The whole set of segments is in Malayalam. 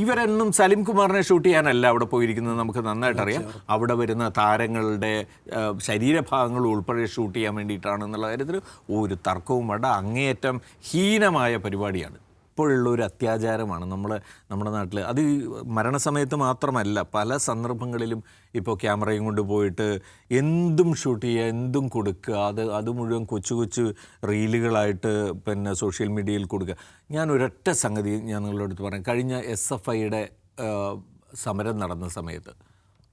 ഇവരെന്നും സലിം കുമാറിനെ ഷൂട്ട് ചെയ്യാനല്ല അവിടെ പോയിരിക്കുന്നത്, നമുക്ക് നന്നായിട്ടറിയാം. അവിടെ വരുന്ന താരങ്ങളുടെ ശരീരഭാഗങ്ങൾ ഉൾപ്പെടെ ഷൂട്ട് ചെയ്യാൻ വേണ്ടിയിട്ടാണെന്നുള്ള കാര്യത്തിൽ ഒരു തർക്കവും വേണ്ട. അങ്ങേയറ്റം ഹീനമായ പരിപാടിയാണ്. ഇപ്പോഴുള്ള ഒരു അത്യാചാരമാണ് നമ്മുടെ നാട്ടിൽ. അത് മരണസമയത്ത് മാത്രമല്ല, പല സന്ദർഭങ്ങളിലും ഇപ്പോൾ ക്യാമറയും കൊണ്ട് പോയിട്ട് എന്തും ഷൂട്ട് ചെയ്യുക, എന്തും കൊടുക്കുക, അത് മുഴുവൻ കൊച്ചു കൊച്ചു റീലുകളായിട്ട് പിന്നെ സോഷ്യൽ മീഡിയയിൽ കൊടുക്കുക. ഞാൻ ഒരൊറ്റ സംഗതി ഞാൻ നിങ്ങളുടെ അടുത്ത് പറയാം. കഴിഞ്ഞ SFIയുടെ സമരം നടന്ന സമയത്ത്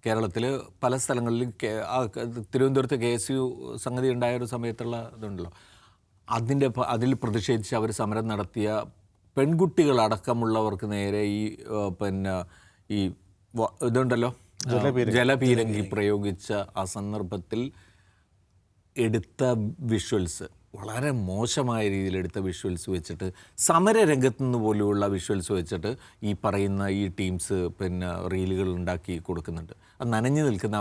കേരളത്തിൽ പല സ്ഥലങ്ങളിലും തിരുവനന്തപുരത്ത് KSU സംഗതി ഉണ്ടായൊരു സമയത്തുള്ള ഇതുണ്ടല്ലോ, അതിൽ പ്രതിഷേധിച്ച് അവർ സമരം നടത്തിയ പെൺകുട്ടികളടക്കമുള്ളവർക്ക് നേരെ ഈ ഇതുണ്ടല്ലോ ജലപീരങ്കി പ്രയോഗിച്ച ആ സന്ദർഭത്തിൽ എടുത്ത വിഷ്വൽസ്, വളരെ മോശമായ രീതിയിൽ എടുത്ത വിഷ്വൽസ് വെച്ചിട്ട്, സമരരംഗത്തു നിന്ന് പോലെയുള്ള വിഷ്വൽസ് വെച്ചിട്ട് ഈ പറയുന്ന ഈ ടീംസ് റീലുകൾ ഉണ്ടാക്കി കൊടുക്കുന്നുണ്ട്. അത് നനഞ്ഞു നിൽക്കുന്ന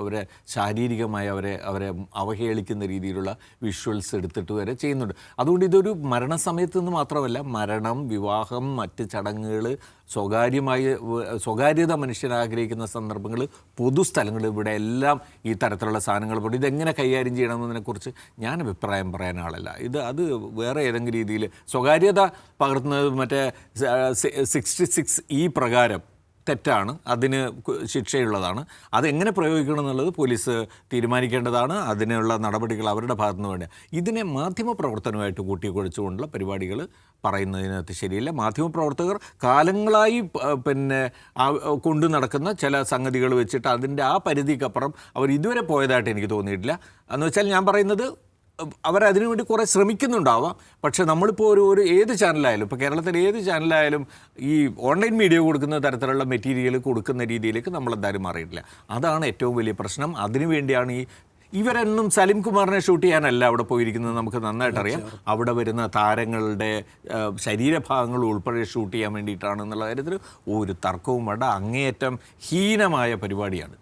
അവരെ ശാരീരികമായി അവരെ അവഹേളിക്കുന്ന രീതിയിലുള്ള വിഷ്വൽസ് എടുത്തിട്ട് വരെ ചെയ്യുന്നുണ്ട്. അതുകൊണ്ട് ഇതൊരു മരണസമയത്ത് നിന്ന് മാത്രമല്ല, മരണം, വിവാഹം, മറ്റ് ചടങ്ങുകൾ, സ്വകാര്യത മനുഷ്യൻ ആഗ്രഹിക്കുന്ന സന്ദർഭങ്ങൾ, പൊതുസ്ഥലങ്ങൾ, ഇവിടെ എല്ലാം ഈ തരത്തിലുള്ള സാധനങ്ങൾ പോയി ഇതെങ്ങനെ കൈകാര്യം ചെയ്യണമെന്നതിനെക്കുറിച്ച് ഞാൻ അഭിപ്രായം പറയാൻ ആളല്ല. അത് വേറെ ഏതെങ്കിലും രീതിയിൽ സ്വകാര്യത പകർത്തുന്നത് മറ്റേ 66E പ്രകാരം തെറ്റാണ്, അതിന് ശിക്ഷയുള്ളതാണ്. അതെങ്ങനെ പ്രയോഗിക്കണം എന്നുള്ളത് പോലീസ് തീരുമാനിക്കേണ്ടതാണ്. അതിനുള്ള നടപടികൾ അവരുടെ ഭാഗത്തുനിന്ന് വേണ്ട. ഇതിനെ മാധ്യമപ്രവർത്തനമായിട്ട് കൂട്ടിക്കുഴച്ചുകൊണ്ടുള്ള പരിപാടികൾ പറയുന്നതിനകത്ത് ശരിയില്ല. മാധ്യമപ്രവർത്തകർ കാലങ്ങളായി കൊണ്ടു നടക്കുന്ന ചില സംഗതികൾ വെച്ചിട്ട് അതിൻ്റെ ആ പരിധിക്കപ്പുറം അവർ ഇതുവരെ പോയതായിട്ട് എനിക്ക് തോന്നിയിട്ടില്ല. എന്ന് വെച്ചാൽ ഞാൻ പറയുന്നത് അവരതിനു വേണ്ടി കുറേ ശ്രമിക്കുന്നുണ്ടാവാം. പക്ഷേ നമ്മളിപ്പോൾ ഒരു ഏത് ചാനലായാലും, ഇപ്പോൾ കേരളത്തിൽ ഏത് ചാനലായാലും ഈ ഓൺലൈൻ മീഡിയ കൊടുക്കുന്ന തരത്തിലുള്ള മെറ്റീരിയൽ കൊടുക്കുന്ന രീതിയിലേക്ക് നമ്മളെന്തായാലും മാറിയിട്ടില്ല. അതാണ് ഏറ്റവും വലിയ പ്രശ്നം. അതിനുവേണ്ടിയാണ് ഇവരെന്നും സലിം കുമാറിനെ ഷൂട്ട് ചെയ്യാനല്ല അവിടെ പോയിരിക്കുന്നത്, നമുക്ക് നന്നായിട്ടറിയാം. അവിടെ വരുന്ന താരങ്ങളുടെ ശരീരഭാഗങ്ങൾ ഉൾപ്പെടെ ഷൂട്ട് ചെയ്യാൻ വേണ്ടിയിട്ടാണെന്നുള്ള കാര്യത്തിൽ ഒരു തർക്കവും വേണ്ട. അങ്ങേയറ്റം ഹീനമായ പരിപാടിയാണ്.